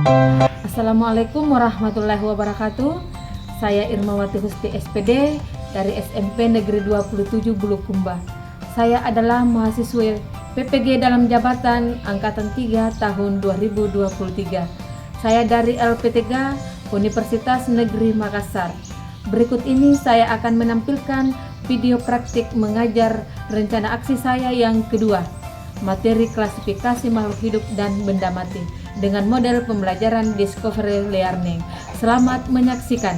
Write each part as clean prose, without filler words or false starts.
Assalamualaikum warahmatullahi wabarakatuh. Saya Irmawati Husti SPD dari SMP Negeri 27 Bulukumba. Saya adalah mahasiswa PPG dalam jabatan Angkatan 3 tahun 2023. Saya dari LP3 Universitas Negeri Makassar. Berikut ini saya akan menampilkan video praktik mengajar rencana aksi saya yang kedua, materi klasifikasi makhluk hidup dan benda mati dengan model pembelajaran Discovery Learning. Selamat menyaksikan.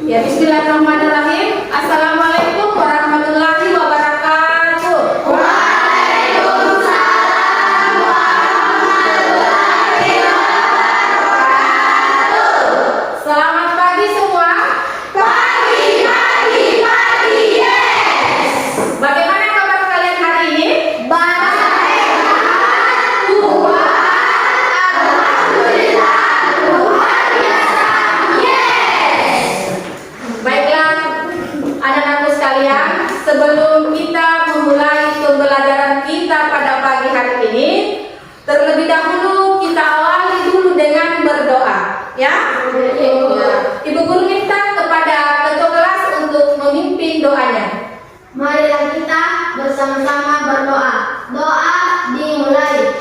Ya, bismillahirrahmanirrahim. Assalamualaikum warahmatullahi wabarakatuh. Waalaikumsalam warahmatullahi wabarakatuh. Selamat pagi semua. Pagi. Yes. Bagaimana kabar kalian hari ini? Baik. Tuhan, alhamdulillah. Luar biasa. Yes. Baiklah anak-anakku sekalian, sebelum kita memulai pembelajaran kita pada pagi hari ini, terlebih dahulu kita awali dulu dengan berdoa, ya. Ibu guru minta kepada ketua kelas untuk memimpin doanya. Marilah kita bersama-sama berdoa. Doa dimulai.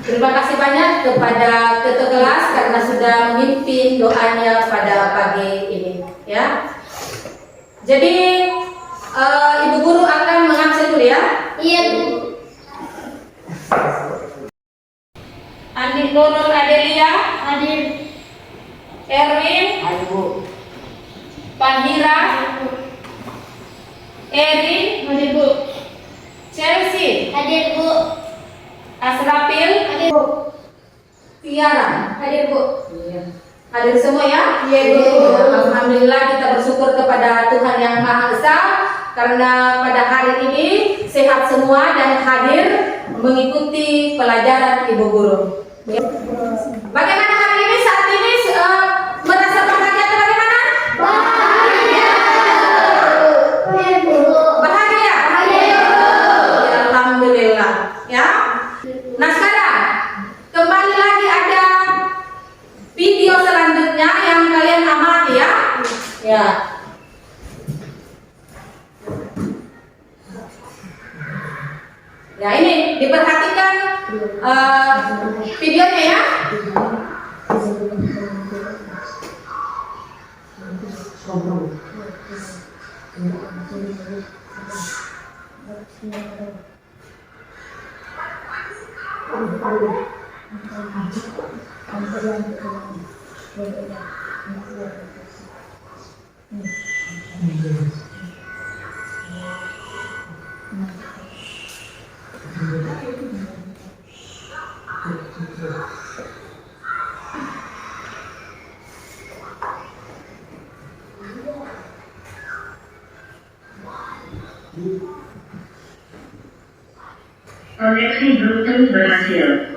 Terima kasih banyak kepada ketua kelas karena sudah memimpin doanya pada pagi ini, ya. Jadi ibu guru akan mengabsen dulu, ya. Iya, Bu. Andi Nurul Adelia, Hadir. Erwin, Panhira, Erin, Hadir, Bu. Chelsea, Hadir, Bu. Asrafil, Hadir, Bu. Tiara. Hadir, Bu. Hadir semua, ya? Iya, Bu. Alhamdulillah, kita bersyukur kepada Tuhan Yang Maha Esa karena pada hari ini sehat semua dan hadir mengikuti pelajaran ibu guru. Bagaimana hari ini? Saat ini merasa bahagia atau bagaimana? Bahagia. Hadir, Bu. Bahagia? Bahagia. Ya, alhamdulillah, ya. Nah, sekarang kembali lagi ada video selanjutnya yang kalian amati, ya. Ya. Ya, ini diperhatikan videonya, ya. Koneksi Bluetooth berhasil.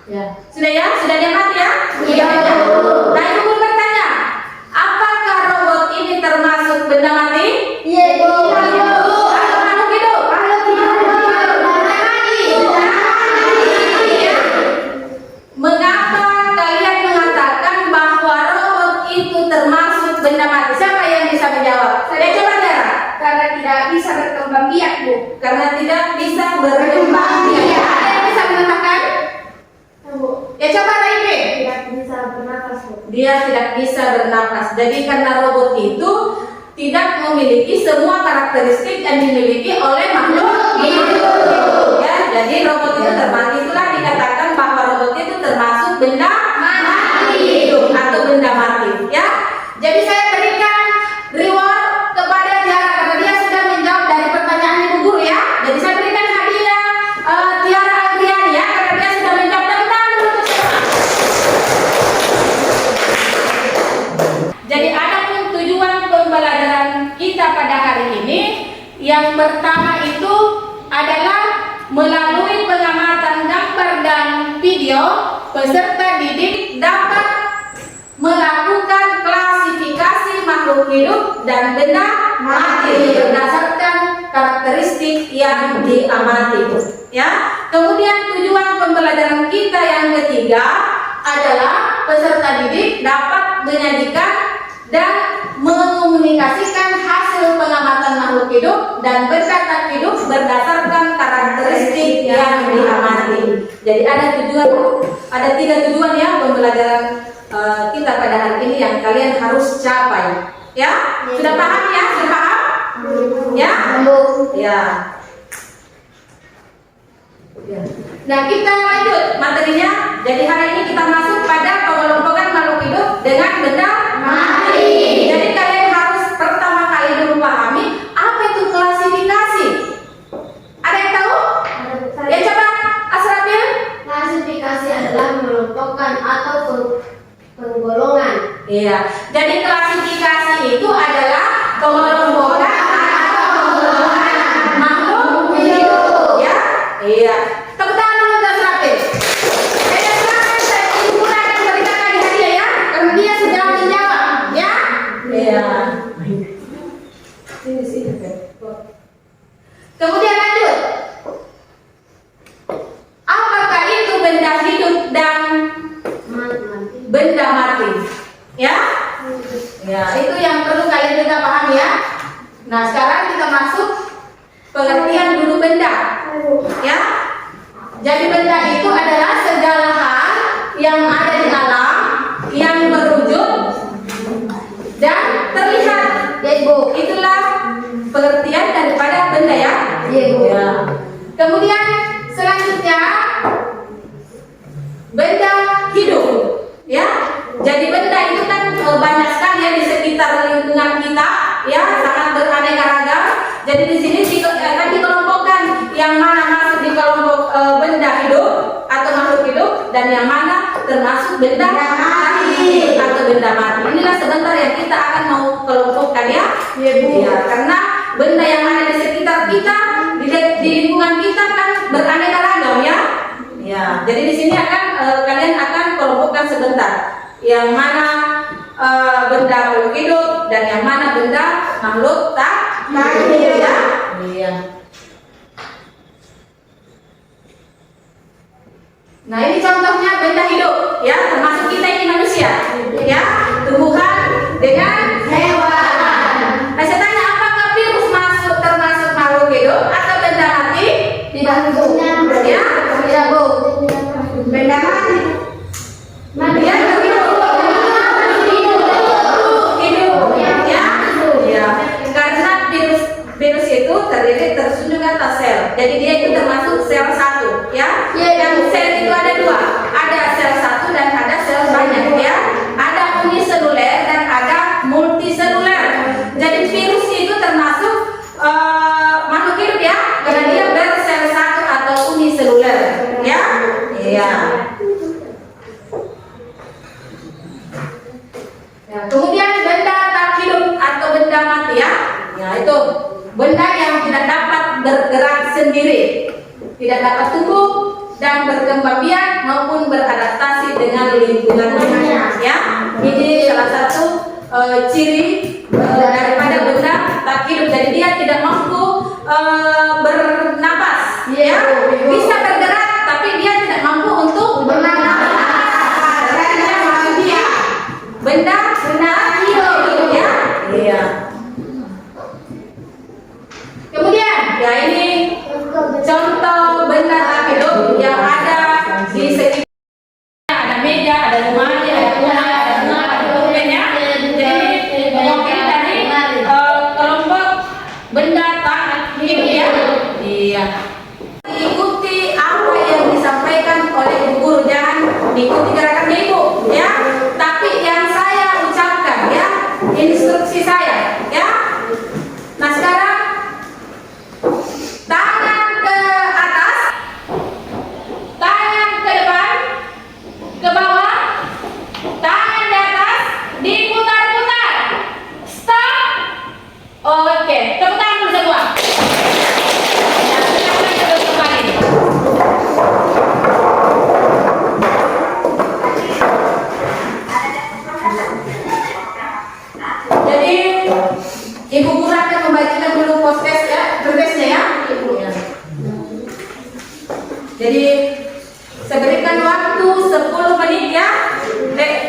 Ya, sudah ya? Sudah dapat ya? Iya. Nah, ibu bertanya, apakah robot ini termasuk benda mati? Iya, Bu. karena tidak bisa berkembang biak. Ada yang bisa menambahkan? Ya coba Raibe. Tidak bisa bernafas, Bu. Dia tidak bisa bernafas. Jadi karena robot itu tidak memiliki semua karakteristik yang dimiliki oleh makhluk hidup. Ya, jadi robot itu termasuk, itulah dikatakan bahwa robot itu termasuk benda mati hidup atau benda mati. Ya, jadi saya berikan reward kepada Tiara karena dia sudah menjawab dari pertanyaan Ibu Guru ya. Jadi saya berikan hadiah Tiara Adriani ya karena dia sudah menjawab. Tepuk tangan dulu untuk siapa? Jadi ada pun tujuan pembelajaran kita pada hari ini. Yang pertama itu adalah melalui pengamatan gambar dan video, peserta didik dapat melakukan klasifikasi makhluk hidup dan benda mati berdasarkan karakteristik yang diamati. Ya. Kemudian tujuan pembelajaran kita yang ketiga adalah peserta didik dapat menyajikan dan mengomunikasikan hasil pengamatan makhluk hidup dan benda tak hidup berdasarkan karakteristik yang diamati. Jadi ada tiga tujuan ya pembelajaran kita pada hari ini yang kalian harus capai. Ya, sudah paham ya? Sudah paham? Ya? Ya. Nah, kita lanjut materinya. Jadi hari ini kita masuk pada pengelompokan makhluk hidup dengan benda mati. Jadi kalian harus pertama kali dulu pahami apa itu klasifikasi. Ada yang tahu? Ya coba Asrafil. Klasifikasi adalah mengelompokkan atau penggolongan. Iya. Jadi klasifikasi itu adalah pengelompokan atau penggolongan makhluk hidup. Ya. Iya. Tepuk tangan dulu untuk Asrafil. Ibu akan berikan lagi hadiah ya, karena dia sudah menjawab. Ya. Iya. Kemudian lanjut. Apakah itu benda hidup dan benda mati? Ya? Ya, itu yang perlu kalian juga paham ya. Nah, sekarang kita masuk pengertian dulu benda. Ya? Jadi benda itu adalah segala hal yang ada di alam yang berwujud dan terlihat. Itulah pengertian daripada benda ya. Ya. Kemudian selanjutnya benda hidup. Ya. Jadi benda itu kan banyak sekali ya di sekitar lingkungan kita, ya, sangat beraneka ragam. Jadi di sini akan dikelompokkan yang mana masuk di kelompok benda hidup atau makhluk hidup dan yang mana termasuk benda mati atau benda mati. Inilah sebentar yang kita akan mau kelompokkan ya. Ya, karena benda yang ada di sekitar kita, di lingkungan kita kan beraneka ragam ya. Ya, jadi di sini akan kalian akan kelompokkan sebentar. Yang mana benda makhluk hidup dan yang mana benda makhluk tak hidup ya. Iya. Nah, ini contohnya benda hidup ya, termasuk kita ini manusia ya, tumbuhan dengan hewan. Nah, saya tanya apakah virus termasuk makhluk hidup atau benda mati? Tidak hidupnya. Ya, Tidak, Bu. benda mati. Mati ya, hidup ya. Ya, karena virus itu terdiri tersusun atas sel. Jadi dia itu termasuk sel satu ya. Yang sel itu ada dua, ada sel satu dan ada sel banyak ya. Ada uniseluler dan ada multiseluler. Jadi virus itu termasuk makhluk hidup ya, karena dia bersel satu atau uniseluler ya. Iya. Ya, kemudian benda tak hidup atau benda mati ya. Ya, itu benda yang tidak dapat bergerak sendiri, tidak dapat tumbuh dan berkembang biak maupun beradaptasi dengan lingkungannya ya. Ini salah satu ciri daripada benda tak hidup. Jadi dia tidak mampu bernapas ya. Bisa bergerak tapi dia tidak mampu untuk bernapas. Karena dia benda hidup ya. Iya. Kemudian ya ini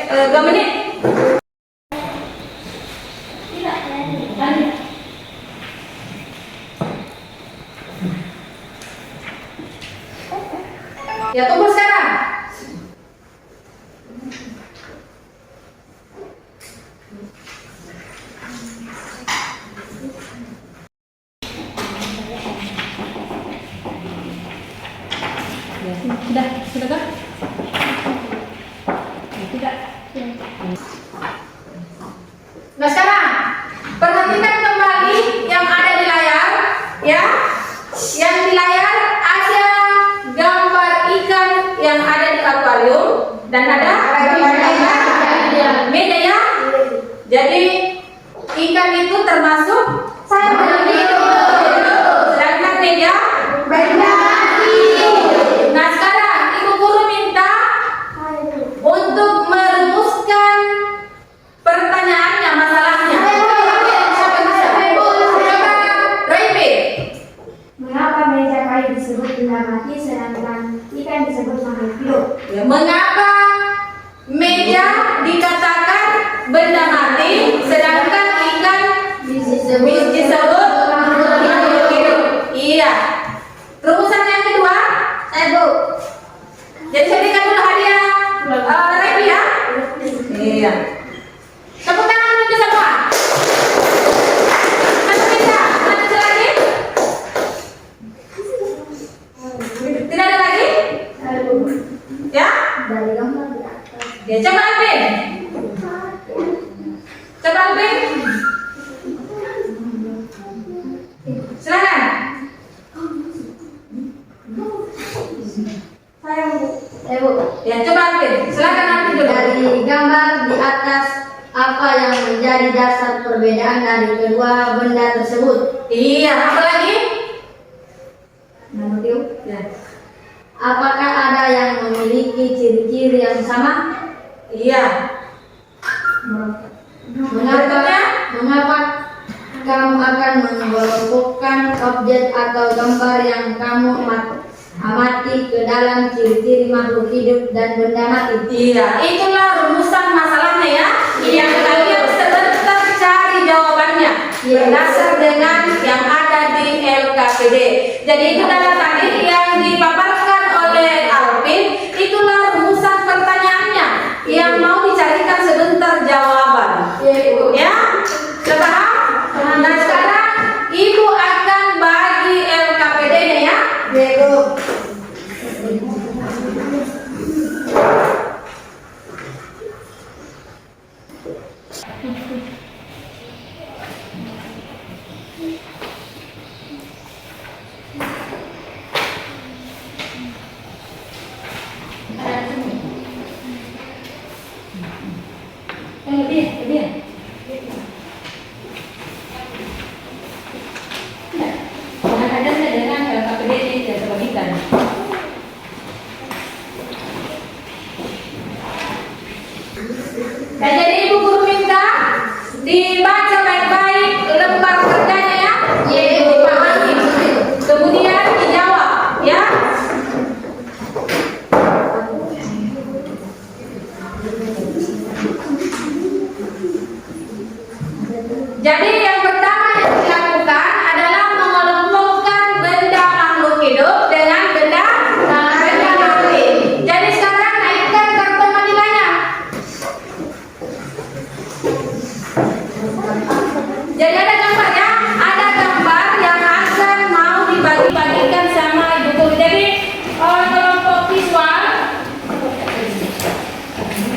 menit. Ya, tunggu sekarang. Ya, sudah kan? Tidak. Nah, sekarang perhatikan kembali yang ada di layar, ya. Yang di layar ada gambar ikan yang ada di akuarium dan ada meja ya. Jadi ikan itu termasuk sedangkan meja benda. Nah, sekarang ibu guru minta untuk merumuskan pertanyaannya, masalahnya. Siapa yang bisa? Coba repeat. Mengapa meja kayu disebut benda mati sedangkan ikan disebut makhluk hidup? Ya, mengapa meja dikatakan benda mati sedangkan ikan disebut makhluk hidup? Iya. Rumusan yang kedua, Bu. Jadi saya berikan dulu hadiah Revi ya. Iya. Tepuk tangan dulu semua. Satu meja, ada lagi? Tidak ada lagi? Ya? Dari gambar di atas. Ya, coba Alvin. Coba Alvin. Silakan. Bu. Ya, coba Alvin. Silakan Alvin dulu. Dari gambar di atas, apa yang menjadi dasar perbedaan dari kedua benda tersebut? Iya, apa lagi? Ya. Apakah ada yang memiliki ciri-ciri yang sama? Iya. Mengapa kamu akan mengelompokkan objek atau gambar yang kamu amati ke dalam ciri-ciri makhluk hidup dan benda mati? Iya, itulah rumusan masalahnya ya. Yang kalian sebentar cari jawabannya berdasar dengan yang ada di LKPD. Jadi itu adalah tadi yang dipaparkan oleh Alvin. Itulah rumusan pertanyaannya yang mau dicarikan sebentar jawaban. Ya, sudah paham? Nah, sekarang ibu akan bagi LKPD-nya ya. Lebih. Ada dengan LKPD ini saya bagikan. Nah, jadi ibu guru minta dibaca baik-baik lembar kerjanya ya. Dipahami. Kemudian dijawab ya. Jadi yang pertama yang dilakukan adalah mengelompokkan benda makhluk hidup dengan benda mati. Jadi sekarang naikkan kartu manilanya. Jadi ada gambar ya, ada gambar yang akan mau dibagi-bagikan sama ibu guru. Jadi kelompok visual,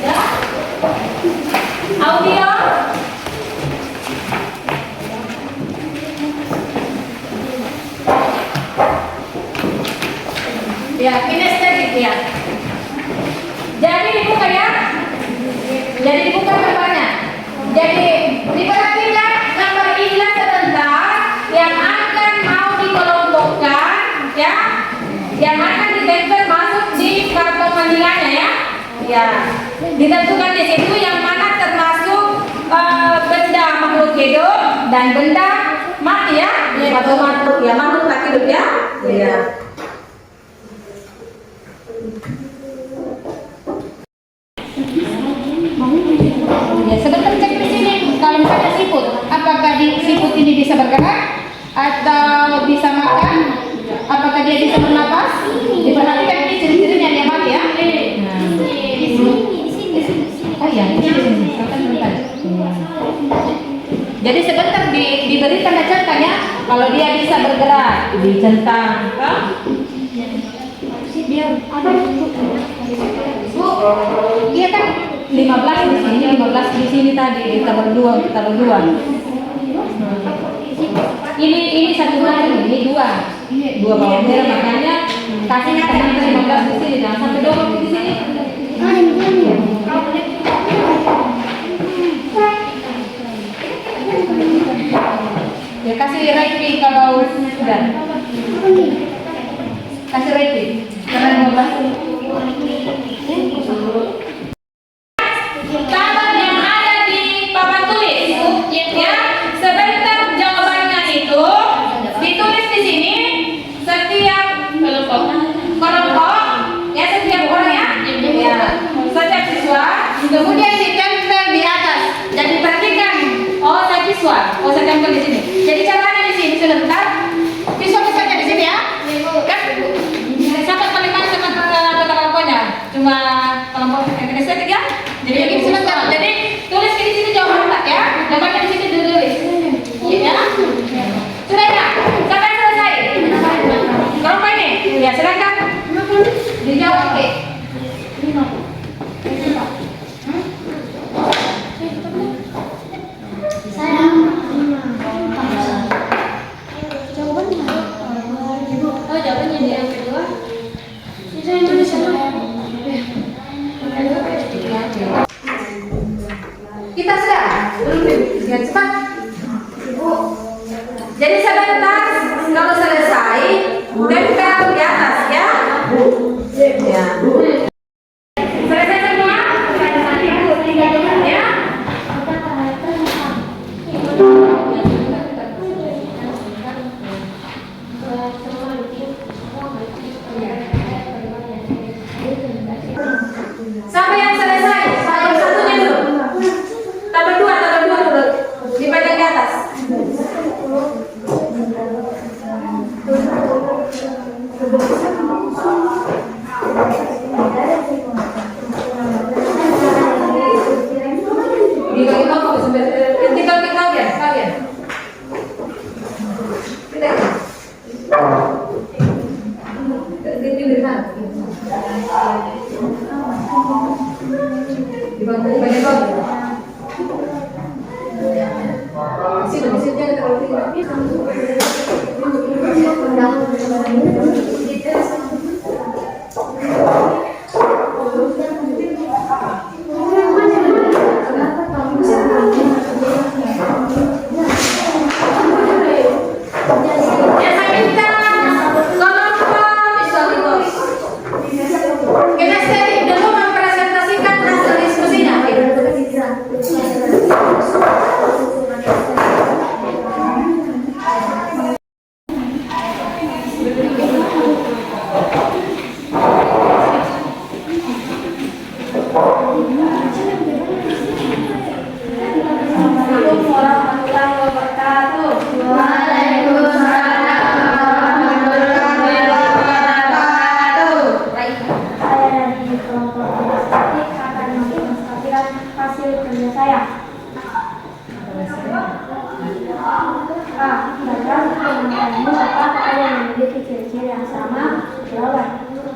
ya, audio. Ya, kinestetik ya. Jadi dibuka ya. Jadi dibuka gambarnya. Jadi diperhatikan gambar inilah sebentar yang akan mau dikelompokkan ya. Yang akan ditempel masuk di kartu manilanya ya. Ya. Ditentukan di situ yang mana termasuk benda makhluk hidup dan benda mati ya. Atau makhluk ya, makhluk tak hidup ya. Iya. Ya, sebentar cek di sini. Kalau misalnya siput, apakah siput ini bisa bergerak atau bisa makan? Apakah dia bisa bernapas? Diperhatikan ini ciri-cirinya dia mati ya. Oh iya, di sini. Jadi sebentar diberi tanda centangnya kalau dia bisa bergerak, dicentang. Biar ada Bu, dia kan 15 di sini, 15 di sini tadi tabel 2. Ini satu bulan, ini dua bawang merah, makanya kasihnya kan 15 di sini, jangan sampai 20 di sini. Ya kasih rating kalau sudah. Kasih rating. Karena 15. Tabel yang ada di papan tulis, ya. Sebentar jawabannya itu ditulis di sini setiap kelompok, ya setiap orang ya, setiap siswa, kemudian ditempel di atas. Jadi perhatikan, oh saya siswa, oh saya tempel di sini. Jadi caranya di sini sebentar, pisau-pisaunya di sini ya, kan? Siapa paling mana sama kelompoknya? Cuma kelompok estetik ya. Jadi begini sebentar. Jadi tulis di sini jawaban tak ya, jawabannya di sini ditulis. Ya, sudah ya. Sampai selesai. Kelompok ini, ya silakan dijawab oke. Jawabannya dia yang kedua. Kita sudah dengan cepat. Jadi sebentar kalau selesai tempel di atas ya. Ya. Selesai semua? Ya. Sampai yang selesai, yang satunya dulu. Tabel 2 dulu. Dipajang di atas. Tinggal kalian.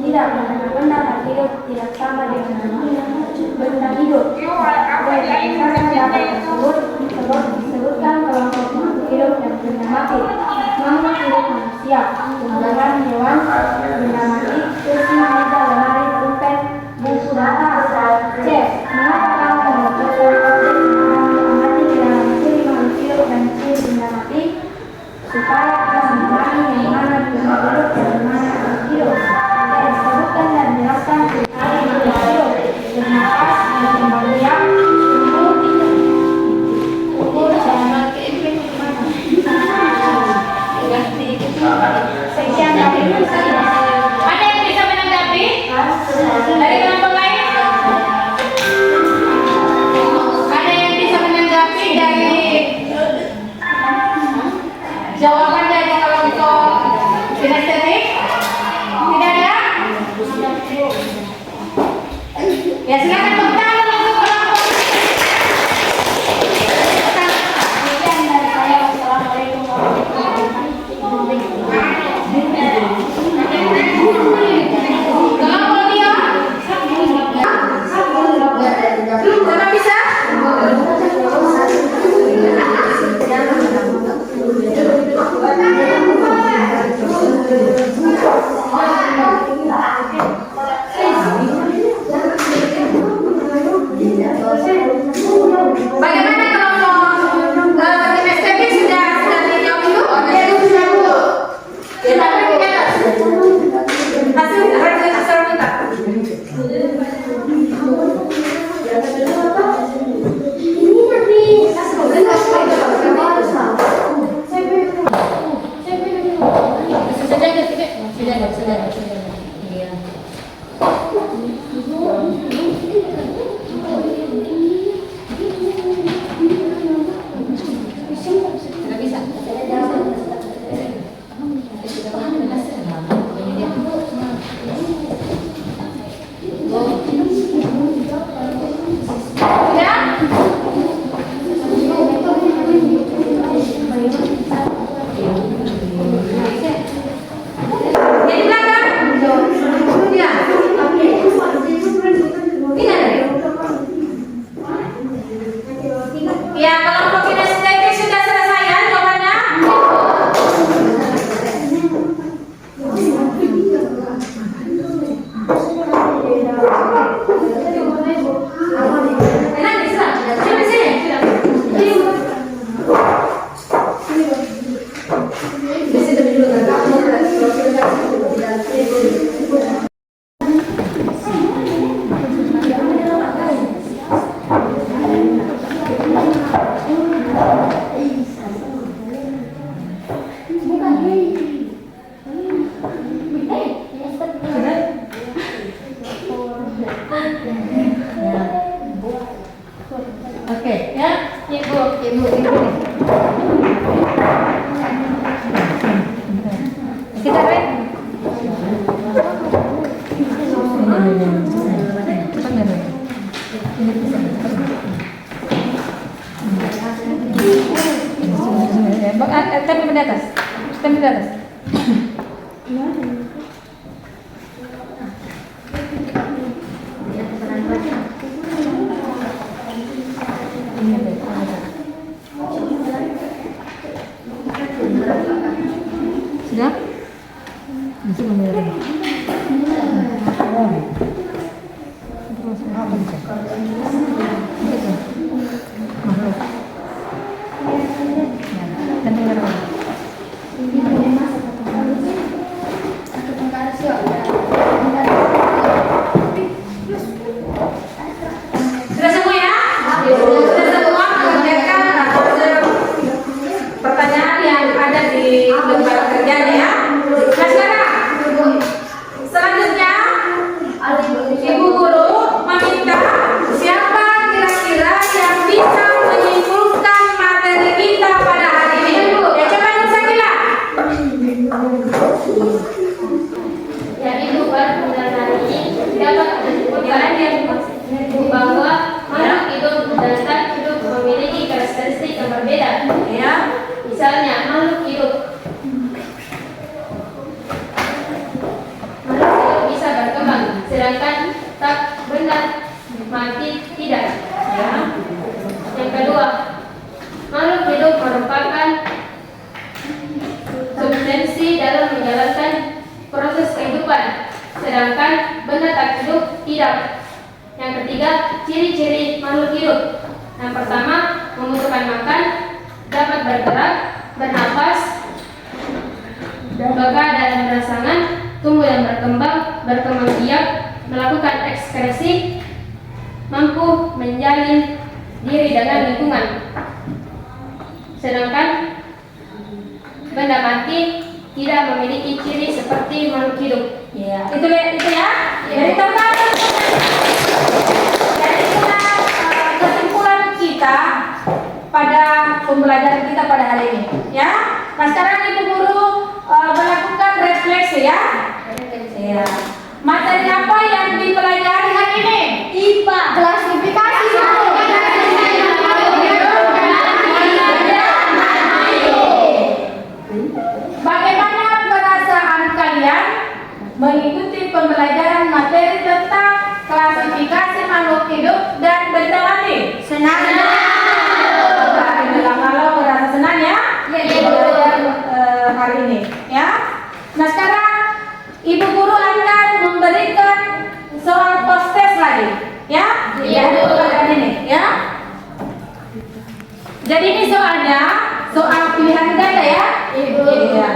Tidak, benda hidup tidak sama dengan benda hidup. Berdasarkan data tersebut disebutkan kelompok makhluk hidup dan benda mati. Makhluk hidup manusia, kemudian hewan, benda mati, kursi, meja, lemari, pulpen, buku data. C. Mengapa menyebutkan objek mati ke dalam ciri makhluk hidup dan ciri benda mati supaya kita memahami yang mana benda hidup dan mana makhluk hidup. Sebutkan dan jelaskan ciri makhluk hidup, bernafas, berkembang umur, dan Oke, ya. Ibu nih. Kita Ren. Tapi di atas. Tapi di atas. Sudah? Masih belum. Sudah semua ya? Sudah semua mengerjakan pertanyaan yang ada di lembar kerjanya ya? Nah sekarang, selanjutnya Ibu Guru meminta siapa kira-kira yang bisa menyimpulkan materi kita pada hari ini? Ya coba Nusakila. Ya Ibu, pada hari ini dapat disimpulkan bahwa makhluk hidup dan tak hidup memiliki karakteristik yang berbeda. Ya. Misalnya makhluk hidup bisa berkembang, sedangkan tak benda mati tidak. Ya. Yang kedua, makhluk hidup merupakan substansi dalam menjalankan proses kehidupan, sedangkan benda tak hidup tidak. Yang ketiga, ciri-ciri makhluk hidup. Yang pertama, membutuhkan makan, dapat bergerak, bernapas, lega dalam rangsangan, tumbuh dan berkembang biak, melakukan ekskresi, mampu menjalin diri dengan lingkungan. Sedangkan benda mati tidak memiliki ciri seperti makhluk hidup. Ya, itu ya. Jadi teman-teman, jadi itulah kesimpulan kita pada pembelajaran kita pada hari ini. Ya. Nah sekarang Ibu Guru melakukan refleksi ya. Ya. Materi apa yang dipelajari hari ini? IPA, klasifikasi Bagaimana perasaan kalian mengikuti pembelajaran materi tentang klasifikasi makhluk hidup dan benda mati? Senang. Kalau merasa senang ya, belajar hari ini ya. Nah sekarang Ibu Guru akan memberikan soal post test lagi ya. Iya. Pembelajaran ini ya. Jadi ini soalnya soal pilihan ganda ya. Iya.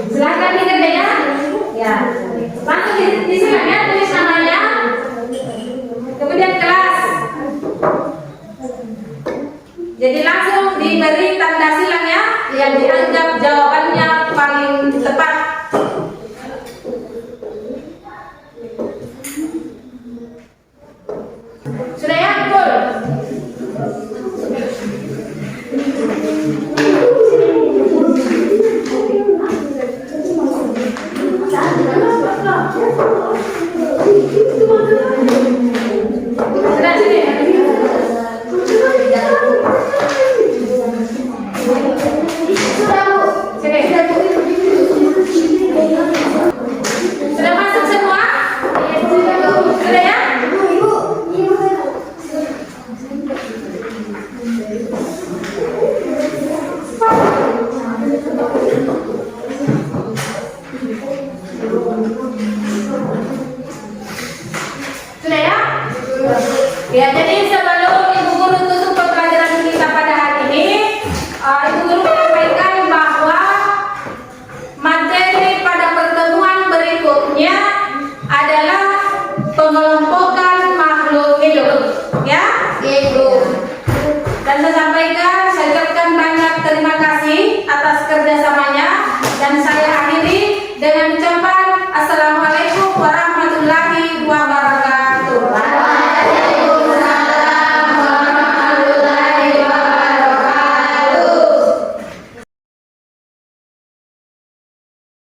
Silakan dikerja ya. Ya. Langsung disilang ya, tulis namanya. Kemudian kelas. Jadi langsung diberi tanda silang ya yang dianggap jawabannya paling tepat. Sudah ya, betul. Sudah sini. Sudah masuk semua? Sudah ya? Sudah ya? Ya, jadi sebelum Ibu Guru tutup pembelajaran kita pada hari ini, Ibu Guru menyampaikan bahwa materi Ya, dan saya sampaikan, saya ucapkan banyak terima kasih atas kerjasamanya, dan saya akhiri dengan